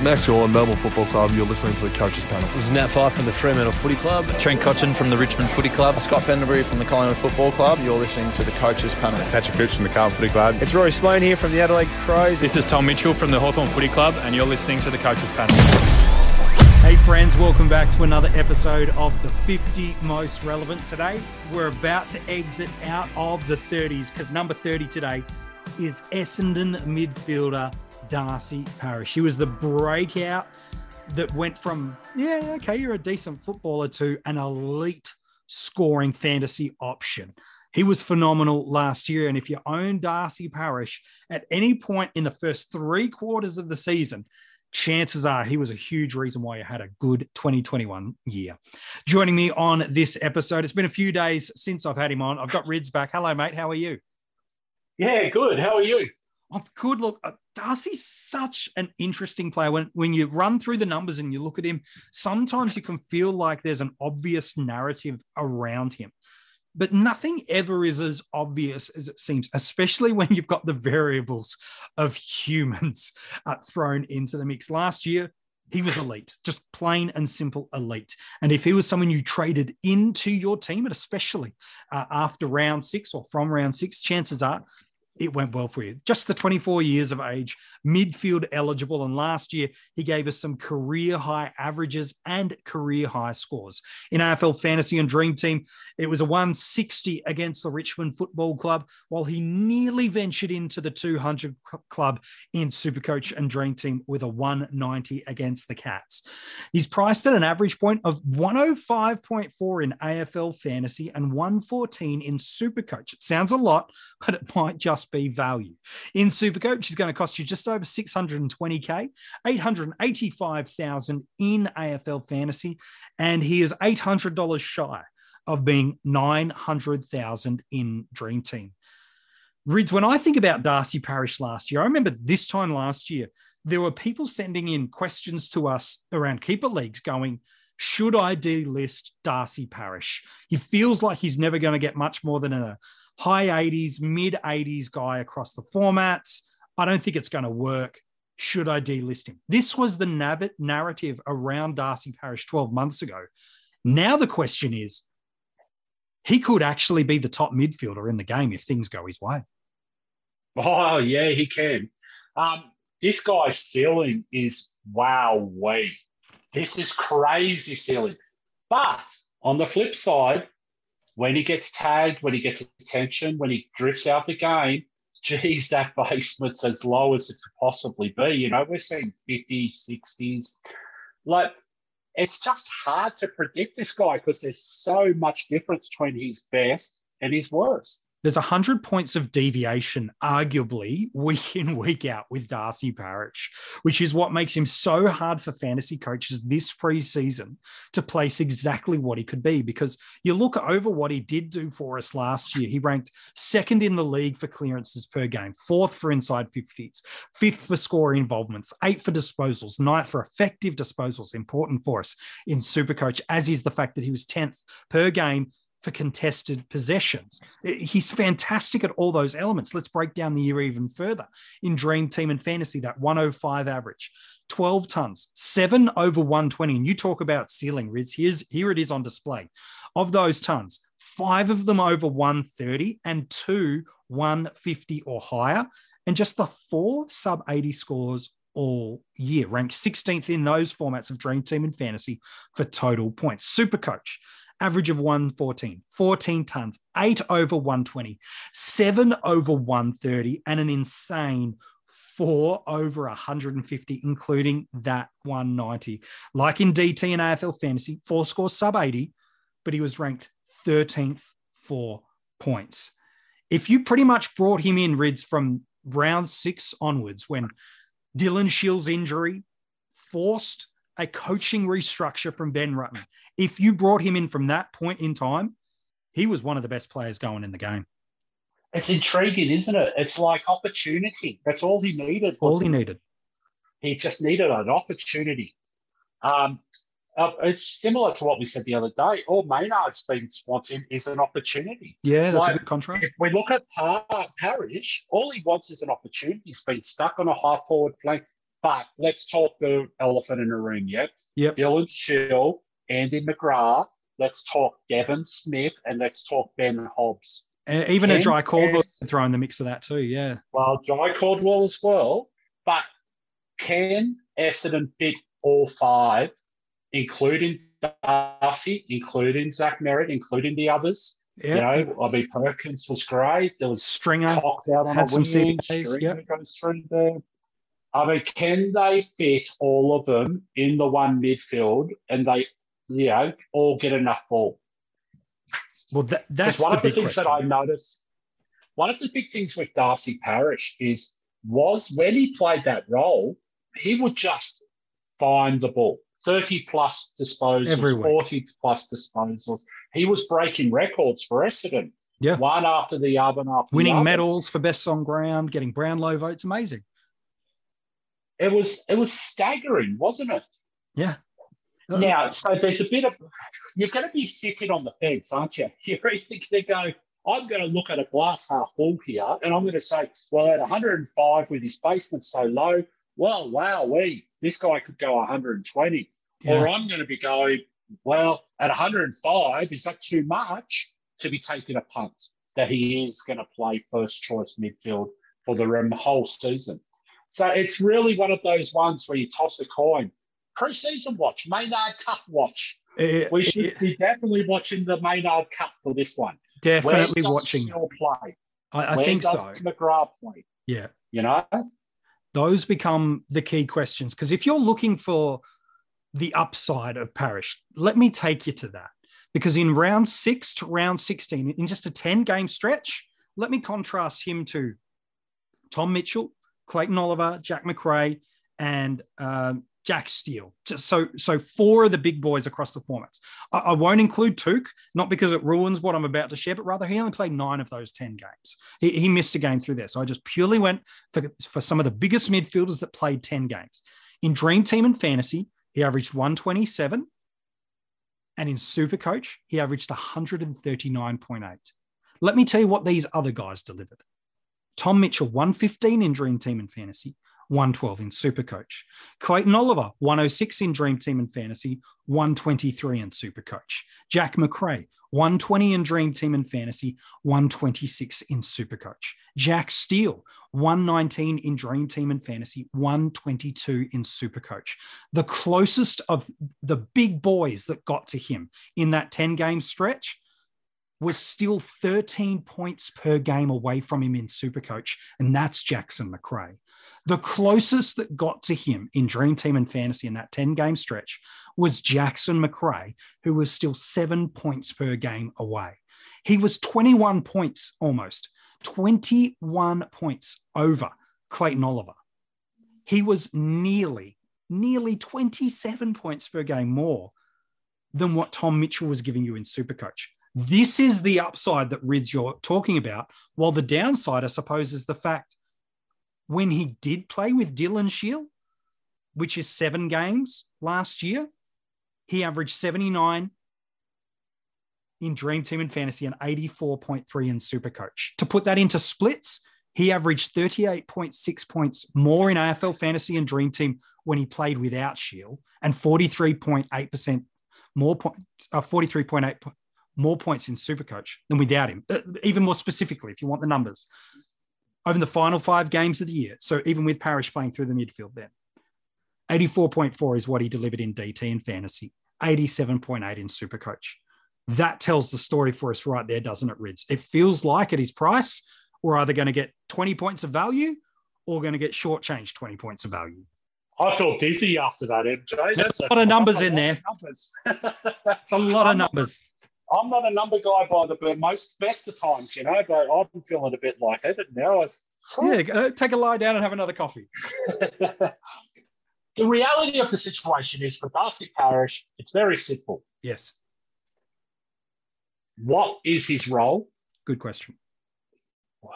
Max Gorlin, Melbourne Football Club. You're listening to the Coaches Panel. This is Nat Fyfe from the Fremantle Footy Club. Trent Cotchin from the Richmond Footy Club. Scott Pendlebury from the Collingwood Football Club. You're listening to the Coaches Panel. Patrick Cooch from the Carlton Footy Club. It's Rory Sloane here from the Adelaide Crows. This is Tom Mitchell from the Hawthorn Footy Club, and you're listening to the Coaches Panel. Hey friends, welcome back to another episode of the 50 Most Relevant. Today, we're about to exit out of the 30s because number 30 today is Essendon midfielder Darcy Parish. He was the breakout that went from, you're a decent footballer to an elite scoring fantasy option. He was phenomenal last year, and if you own Darcy Parish at any point in the first 3 quarters of the season, chances are he was a huge reason why you had a good 2021 year. Joining me on this episode, it's been a few days since I've had him on. I've got Rids back. Hello, mate. How are you? Yeah, good. How are you? I'm good. Look, Darcy's such an interesting player. When you run through the numbers and you look at him, sometimes you can feel like there's an obvious narrative around him. But nothing ever is as obvious as it seems, especially when you've got the variables of humans thrown into the mix. Last year, he was elite, just plain and simple elite. And if he was someone you traded into your team, and especially after round 6 or from round 6, chances are it went well for you. Just the 24 years of age, midfield eligible. And last year, he gave us some career high averages and career high scores. In AFL Fantasy and Dream Team, it was a 160 against the Richmond Football Club, while he nearly ventured into the 200 club in SuperCoach and Dream Team with a 190 against the Cats. He's priced at an average point of 105.4 in AFL Fantasy and 114 in SuperCoach. It sounds a lot, but it might just be value. In SuperCoach, he's going to cost you just over 620k, 885,000 in AFL Fantasy, and he is $800 shy of being 900,000 in Dream Team. Rids, when I think about Darcy Parish last year, I remember this time last year, there were people sending in questions to us around keeper leagues going, should I delist Darcy Parish? He feels like he's never going to get much more than a high 80s, mid 80s guy across the formats. I don't think it's going to work. Should I delist him? This was the narrative around Darcy Parish 12 months ago. Now the question is, he could actually be the top midfielder in the game if things go his way. Oh, yeah, he can. This guy's ceiling is wow-wee. This is crazy ceiling. But on the flip side, when he gets tagged, when he gets attention, when he drifts out the game, geez, that basement's as low as it could possibly be. You know, we're seeing 50s, 60s. Like, it's just hard to predict this guy because there's so much difference between his best and his worst. There's 100 points of deviation, arguably, week in, week out with Darcy Parish, which is what makes him so hard for fantasy coaches this preseason to place exactly what he could be. Because you look over what he did do for us last year. He ranked 2nd in the league for clearances per game, 4th for inside 50s, 5th for score involvements, 8th for disposals, 9th for effective disposals, important for us in SuperCoach, as is the fact that he was 10th per game for contested possessions. He's fantastic at all those elements. Let's break down the year even further. In Dream Team and Fantasy, that 105 average, 12 tons, 7 over 120. And you talk about ceiling, Rids. Here it is on display. Of those tons, 5 of them over 130 and 2 150 or higher. And just the 4 sub-80 scores all year, ranked 16th in those formats of Dream Team and Fantasy for total points. SuperCoach, average of 114, 14 tons, 8 over 120, 7 over 130, and an insane 4 over 150, including that 190. Like in DT and AFL Fantasy, 4 scores sub 80, but he was ranked 13th for points. If you pretty much brought him in, Rids, from round 6 onwards, when Dylan Shield's injury forced a coaching restructure from Ben Rutten, if you brought him in from that point in time, he was one of the best players going in the game. It's intriguing, isn't it? It's like opportunity. That's all he needed. All he needed. He just needed an opportunity. It's similar to what we said the other day. All Maynard's been wanting is an opportunity. Yeah, that's a good contrast. If we look at Parish, all he wants is an opportunity. He's been stuck on a high forward flank. But let's talk the elephant in the room, yep? Yep. Dylan Shield, Andy McGrath, let's talk Devon Smith, and let's talk Ben Hobbs. Even a Dry Caldwell throw in the mix of that too, yeah. Well, Dry Caldwell as well. But can Essendon fit all five, including Darcy, including Zach Merritt, including the others? Yeah. You know, I mean, Perkins was great. There was Stringer Cox out on had a some wing. CPAs, Stringer goes through there. I mean, can they fit all of them in the one midfield and they, you know, all get enough ball? Well, that's one the of the big things question. that I noticed. One of the big things with Darcy Parish was when he played that role, he would just find the ball. 30-plus disposals, 40-plus disposals. He was breaking records for Essendon. Yeah. One after the other and after winning the other. medals for best on ground, getting Brownlow votes. Amazing. It was staggering, wasn't it? Yeah. Now, so there's a bit of, you're going to be sitting on the fence, aren't you? You're either going to go, I'm going to look at a glass half full here, and I'm going to say, well, at 105 with his basement so low, well, this guy could go 120. Yeah. Or I'm going to be going, well, at 105, is that too much to be taking a punt that he is going to play first choice midfield for the whole season? So it's really one of those ones where you toss a coin. Pre-season watch, Maynard Cup watch. We should be definitely watching the Maynard Cup for this one. Definitely watching. Where does Shield play? I think so. Where does McGrath play? Yeah. You know? Those become the key questions. Because if you're looking for the upside of Parish, let me take you to that. Because in round 6 to round 16, in just a 10-game stretch, let me contrast him to Tom Mitchell, Clayton Oliver, Jack McRae, and Jack Steele. So 4 of the big boys across the formats. I won't include Took, not because it ruins what I'm about to share, but rather he only played 9 of those 10 games. He missed a game through there. So I just purely went for some of the biggest midfielders that played 10 games. In Dream Team and Fantasy, he averaged 127. And in SuperCoach, he averaged 139.8. Let me tell you what these other guys delivered. Tom Mitchell, 115 in Dream Team and Fantasy, 112 in SuperCoach. Clayton Oliver, 106 in Dream Team and Fantasy, 123 in SuperCoach. Jack McRae, 120 in Dream Team and Fantasy, 126 in SuperCoach. Jack Steele, 119 in Dream Team and Fantasy, 122 in SuperCoach. The closest of the big boys that got to him in that 10-game stretch was still 13 points per game away from him in SuperCoach, and that's Jackson McRae. The closest that got to him in Dream Team and Fantasy in that 10-game stretch was Jackson McRae, who was still 7 points per game away. He was 21 points almost, 21 points over Clayton Oliver. He was nearly 27 points per game more than what Tom Mitchell was giving you in SuperCoach. This is the upside that Rids you're talking about, while the downside, I suppose, is the fact when he did play with Dylan Shield, which is 7 games last year, he averaged 79 in Dream Team and Fantasy and 84.3 in SuperCoach. To put that into splits, he averaged 38.6 points more in AFL Fantasy and Dream Team when he played without Shield, and 43.8% more points, 43.8 more points in SuperCoach than without him. Even more specifically, if you want the numbers, over the final 5 games of the year. So even with Parish playing through the midfield then, 84.4 is what he delivered in DT and Fantasy, 87.8 in SuperCoach. That tells the story for us right there, doesn't it, Rids? It feels like at his price, we're either going to get 20 points of value or going to get shortchanged 20 points of value. I feel dizzy after that, MJ. That's a lot of numbers in there. A lot of numbers. I'm not a number guy by the best of times, you know, but I'm feeling a bit lightheaded now. Take a lie down and have another coffee. The reality of the situation is for Darcy Parish, it's very simple. Yes. What is his role? Good question.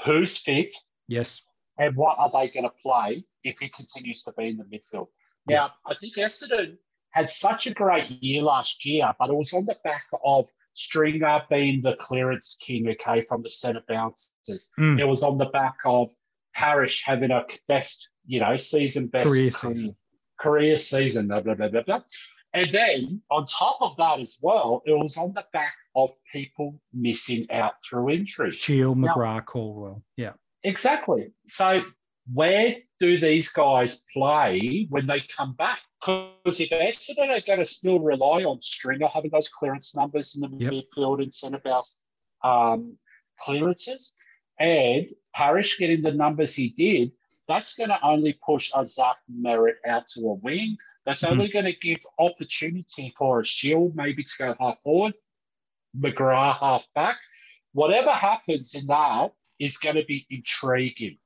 Who's fit? Yes. And what are they going to play if he continues to be in the midfield? Yeah. Now, I think Essendon had such a great year last year, but it was on the back of Stringer being the clearance king, okay, from the centre bounces. It was on the back of Parish having a best, season best career season, blah, blah, blah, blah, blah. And then on top of that as well, it was on the back of people missing out through injury. Shield, McGrath, Caldwell. Yeah. Exactly. So where do these guys play when they come back? Because if Essendon are going to still rely on Stringer having those clearance numbers in the midfield and centre-bounce clearances, and Parish getting the numbers he did, that's going to only push a Zach Merritt out to a wing. That's only going to give opportunity for a Shield maybe to go half forward, McGrath half back. Whatever happens in that is going to be intriguing,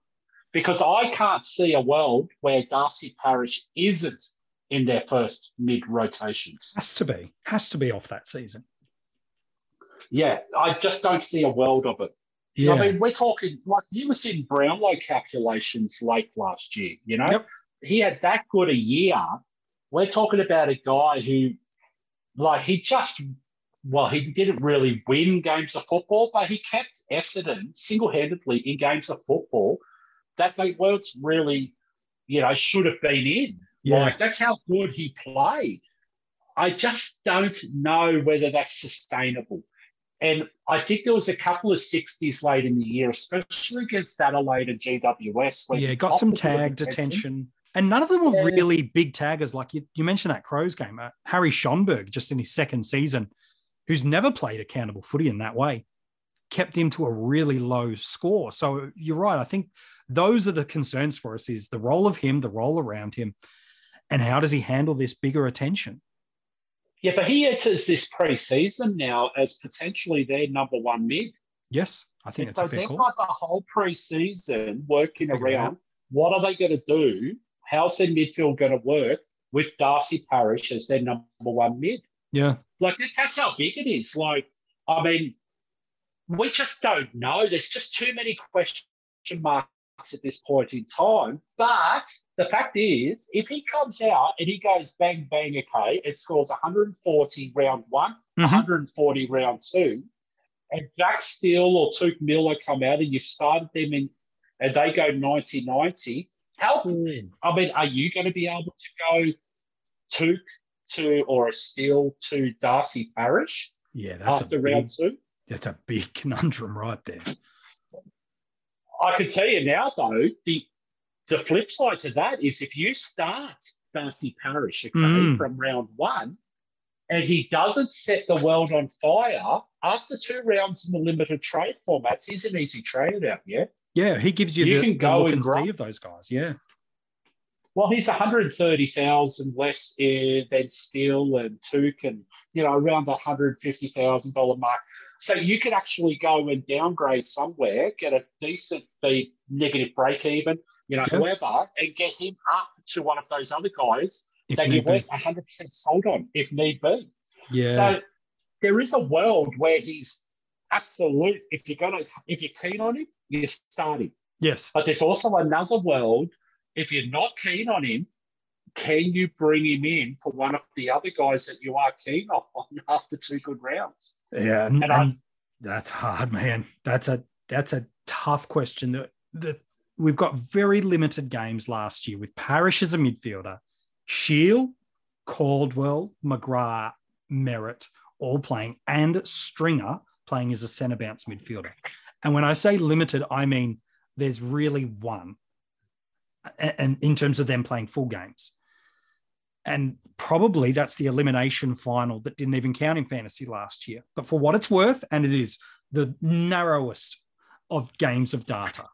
because I can't see a world where Darcy Parish isn't in their first mid-rotations. Has to be off that season. Yeah, I just don't see a world of it. Yeah. I mean, we're talking, like, he was in Brownlow calculations late last year, Yep. He had that good a year. We're talking about a guy who, he didn't really win games of football, but he kept Essendon single-handedly in games of football that they weren't really, should have been in. Yeah. That's how good he played. I just don't know whether that's sustainable. And I think there was a couple of 60s late in the year, especially against Adelaide and GWS. Yeah, got some tagged attention. And none of them were really big taggers. Like you mentioned that Crows game. Harry Schonberg, just in his second season, who's never played accountable footy in that way, kept him to a really low score. So you're right. I think those are the concerns for us, is the role of him, the role around him, and how does he handle this bigger attention? Yeah, but he enters this pre-season now as potentially their number one mid. Yes, I think it's a fair call. They've got the whole pre-season working around what are they going to do? How's their midfield going to work with Darcy Parish as their number one mid? Yeah. That's how big it is. We just don't know. There's just too many question marks at this point in time. But the fact is, if he comes out and he goes bang, bang, okay, it scores 140 round one, 140 round two, and Jack Steele or Tuke Miller come out and you've started them and they go 90-90, are you going to be able to go Tuke to or a Steele to Darcy Parish after round two? That's a big conundrum right there. I can tell you now, though, the flip side to that is if you start Darcy Parish from round one and he doesn't set the world on fire, after 2 rounds in the limited trade formats, he's an easy trade out, yeah? Yeah, he gives you the look and see of those guys, yeah. Well, he's 130,000 less than Steele and Tuke and, around the $150,000 mark. So you could actually go and downgrade somewhere, get a decent negative break even, whoever, and get him up to one of those other guys that you weren't 100% sold on, if need be. Yeah. So there is a world where he's absolute. If you're keen on him, you start him. Yes. But there's also another world. If you're not keen on him, can you bring him in for one of the other guys that you are keen on after 2 good rounds? Yeah, and that's hard, man. That's a tough question. We've got very limited games last year with Parish as a midfielder, Shield, Caldwell, McGrath, Merritt all playing, and Stringer playing as a centre bounce midfielder. And when I say limited, I mean there's really one. And in terms of them playing full games. And probably that's the elimination final that didn't even count in fantasy last year. But for what it's worth, and it is the narrowest of games of data,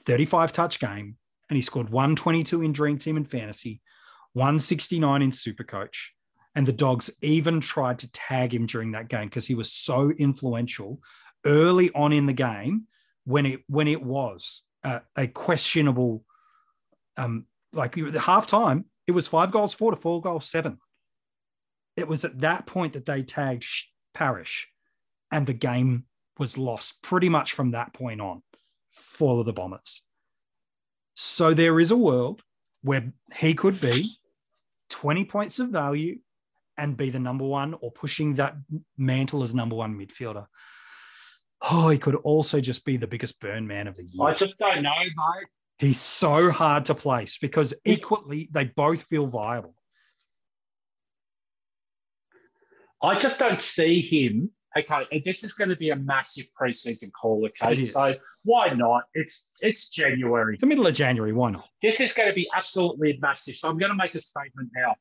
35 touch game, and he scored 122 in DreamTeam and fantasy, 169 in SuperCoach. And the Dogs even tried to tag him during that game because he was so influential early on in the game when it was a questionable. Like the halftime, it was 5 goals 4 to 4 goals 7. It was at that point that they tagged Parish, and the game was lost pretty much from that point on for the Bombers. So there is a world where he could be 20 points of value and be the number one, or pushing that mantle as number one midfielder. Oh, he could also just be the biggest burn man of the year. I just don't know, mate. He's so hard to place because equally they both feel viable. I just don't see him. Okay, and this is going to be a massive preseason call. Okay, so why not? It's January. It's the middle of January. Why not? This is going to be absolutely massive. So I'm going to make a statement now.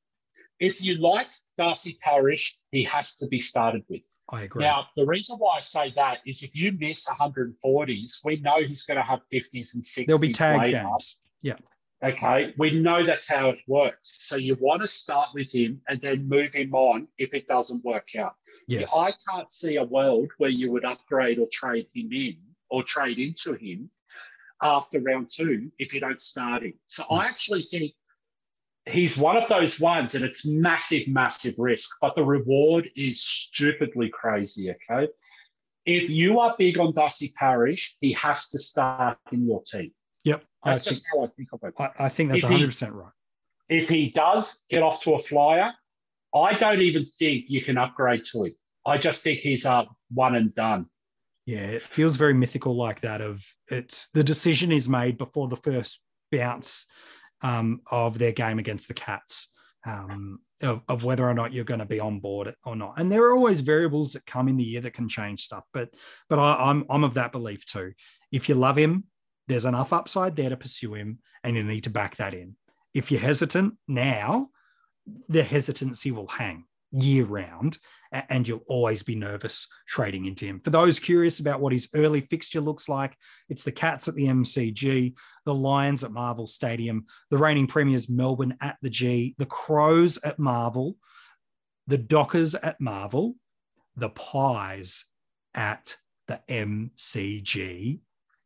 If you like Darcy Parish, he has to be started with. I agree. Now, the reason why I say that is if you miss 140s, we know he's going to have 50s and 60s. There'll be tag later. games. Yeah. Okay, we know that's how it works. So you want to start with him and then move him on if it doesn't work out. Yes. I can't see a world where you would upgrade or trade him in or trade into him after round 2 if you don't start him. So I actually think he's one of those ones, and it's massive, massive risk, but the reward is stupidly crazy, okay? If you are big on Darcy Parish, he has to start in your team. Yep. That's just how I think of it. I think that's 100% right. If he does get off to a flyer, I don't even think you can upgrade to him. I just think he's a one and done. Yeah, it feels very mythical like that. It's the decision is made before the first bounce of their game against the Cats, of whether or not you're going to be on board or not. And there are always variables that come in the year that can change stuff. But I'm of that belief too. If you love him, there's enough upside there to pursue him, and you need to back that in. If you're hesitant now, the hesitancy will hang year round, and you'll always be nervous trading into him. For those curious about what his early fixture looks like, it's the Cats at the MCG, the Lions at Marvel Stadium, the reigning premiers Melbourne at the G, the Crows at Marvel, the Dockers at Marvel, the Pies at the MCG,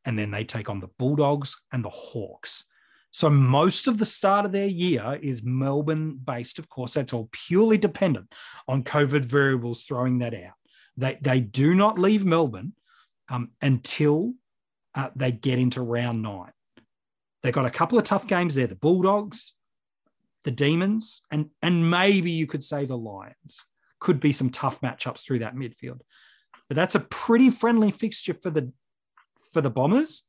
and then they take on the Bulldogs and the Hawks. So most of the start of their year is Melbourne-based. Of course, that's all purely dependent on COVID variables throwing that out. They do not leave Melbourne until they get into round 9. They've got a couple of tough games there, the Bulldogs, the Demons, and maybe you could say the Lions. Could be some tough matchups through that midfield. But that's a pretty friendly fixture for the Bombers.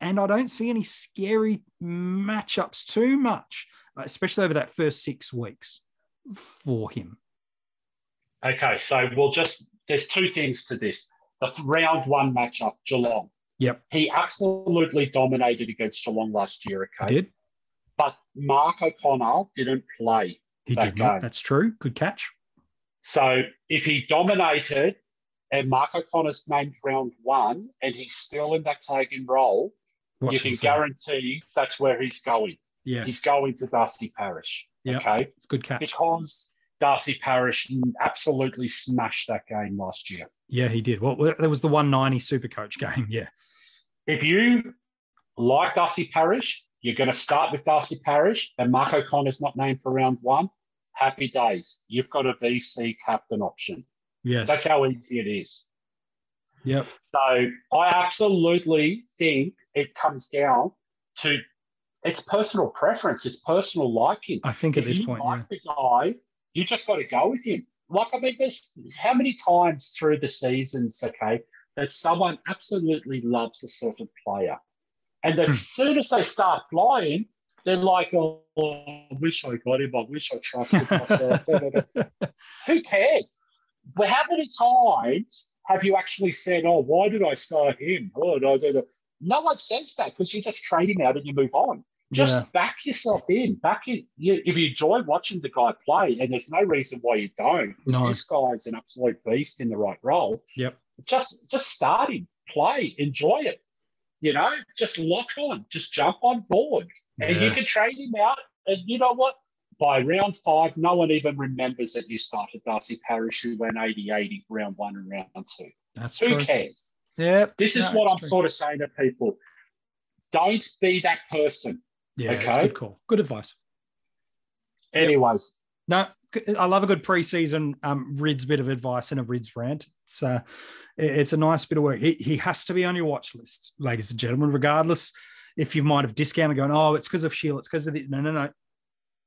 And I don't see any scary matchups too much, especially over that first 6 weeks for him. Okay, so there's 2 things to this. The round 1 matchup, Geelong. Yep. He absolutely dominated against Geelong last year, okay? He did. But Mark O'Connor didn't play. He did not. That's true. Good catch. So if he dominated and Mark O'Connor's named round 1 and he's still in that tagging role, you can guarantee that's where he's going. Yes. He's going to Darcy Parish. Yep. Okay. It's a good catch. Because Darcy Parish absolutely smashed that game last year. Yeah, he did. Well, there was the 190 SuperCoach game. Yeah. If you like Darcy Parish, you're going to start with Darcy Parish and Mark O'Connor's not named for round 1. Happy days. You've got a VC captain option. Yes. That's how easy it is. Yep. So I absolutely think it comes down to it's personal preference. It's personal liking. I think at this point, the guy, you just got to go with him. Like, I mean, there's how many times through the seasons, okay, that someone absolutely loves a certain player. And as soon as they start flying, they're like, oh, I wish I got him. I wish I trusted myself. Who cares? But how many times have you actually said, oh, why did I start him? Oh, no. No one says that because you just trade him out and you move on. Just back yourself in. If you enjoy watching the guy play, and there's no reason why you don't, because this guy's an absolute beast in the right role. Yep. Just start him, play, enjoy it. Just lock on, just jump on board. Yeah. And you can trade him out. And you know what? By round 5, no one even remembers that you started Darcy Parish, who went 80-80 round 1 and round 2. That's Who true. cares? Yeah. This is what I'm sort of saying to people. Don't be that person. Yeah, okay? Good call. Good advice. Anyways. No, I love a good preseason Rids bit of advice and a Rids rant. It's a nice bit of work. He has to be on your watch list, ladies and gentlemen, regardless if you might have discounted going, oh, it's because of Shield, it's because of the... No.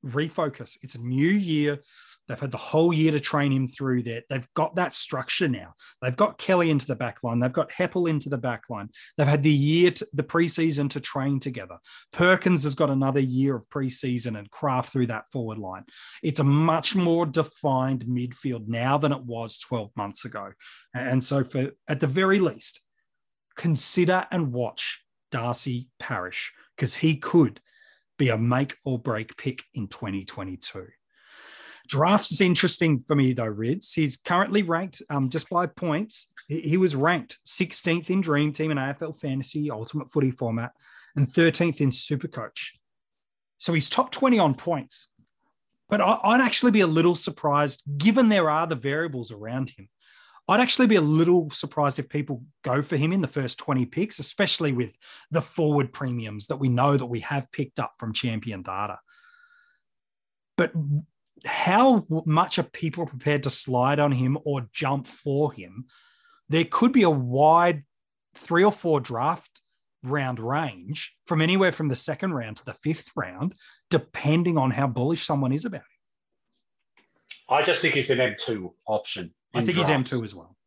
refocus. It's a new year. They've had the whole year to train him through that. They've got that structure now. They've got Kelly into the back line. They've got Heppel into the back line. They've had the preseason to train together. Perkins has got another year of preseason and craft through that forward line. It's a much more defined midfield now than it was 12 months ago. And so at the very least, consider and watch Darcy Parish, because he could be a make or break pick in 2022. Drafts is interesting for me, though, Rids. He's currently ranked just by points. He was ranked 16th in DreamTeam and AFL Fantasy Ultimate Footy format and 13th in SuperCoach. So he's top 20 on points. But I'd actually be a little surprised, given there are the variables around him. I'd actually be a little surprised if people go for him in the first 20 picks, especially with the forward premiums that we know that we have picked up from Champion Data. But how much are people prepared to slide on him or jump for him? There could be a wide 3 or 4 draft round range from anywhere from the second round to the 5th round, depending on how bullish someone is about him. I just think he's an M2 option. I think he's M2 as well.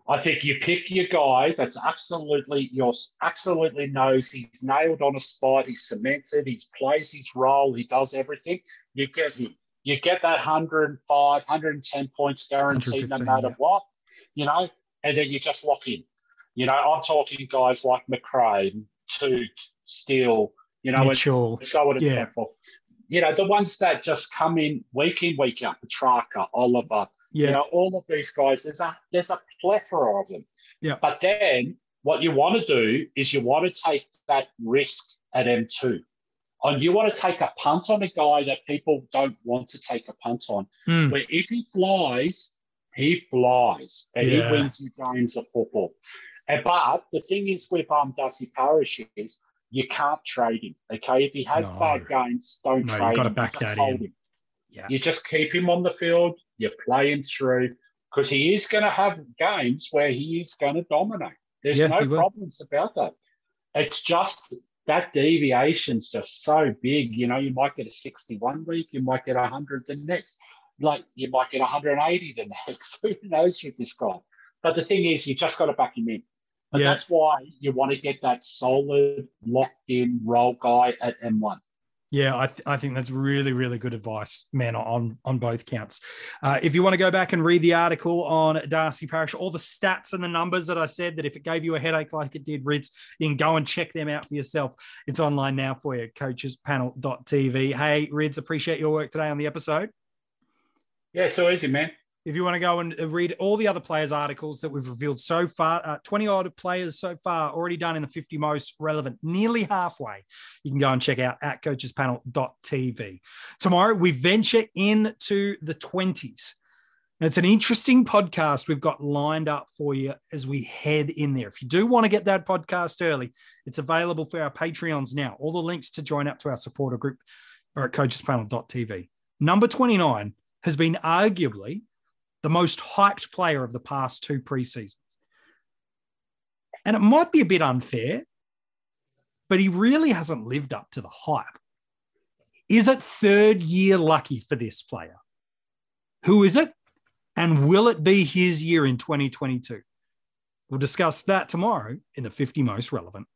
I think you pick your guy that's absolutely knows he's nailed on a spot, he's cemented, he plays his role, he does everything. You get him. You get that 105, 110 points guaranteed no matter what, and then you just lock in. I'm talking guys like McRae, Toot, Steele, Mitchell. And so on and so forth. The ones that just come in, week out, Petrarca, Oliver, all of these guys, there's a plethora of them. Yeah. But then what you want to do is you want to take that risk at M2. And you want to take a punt on a guy that people don't want to take a punt on. Where if he flies, and he wins you games of football. But the thing is with Darcy Parish is you can't trade him. Okay, if he has bad games, don't trade him. You've got to back that in. Him. Yeah. You just keep him on the field. You play him through, because he is going to have games where he is going to dominate. There's no problems about that. It's just that deviation's just so big. You might get a 61 week, you might get 100 the next. Like, you might get 180 the next. Who knows with this guy? But the thing is, you just got to back him in. And that's why you want to get that solid, locked-in role guy at M1. Yeah, I think that's really, really good advice, man, on both counts. If you want to go back and read the article on Darcy Parish, all the stats and the numbers that I said, that if it gave you a headache like it did, Rids, you can go and check them out for yourself. It's online now for you, coachespanel.tv. Hey, Rids, appreciate your work today on the episode. Yeah, it's so easy, man. If you want to go and read all the other players' articles that we've revealed so far, 20-odd players so far already done in the 50 most relevant, nearly halfway, you can go and check out at coachespanel.tv. Tomorrow, we venture into the 20s. And it's an interesting podcast we've got lined up for you as we head in there. If you do want to get that podcast early, it's available for our Patreons now. All the links to join up to our supporter group are at coachespanel.tv. Number 29 has been arguably the most hyped player of the past 2 preseasons. And it might be a bit unfair, but he really hasn't lived up to the hype. Is it 3rd year lucky for this player? Who is it? And will it be his year in 2022? We'll discuss that tomorrow in the 50 Most Relevant.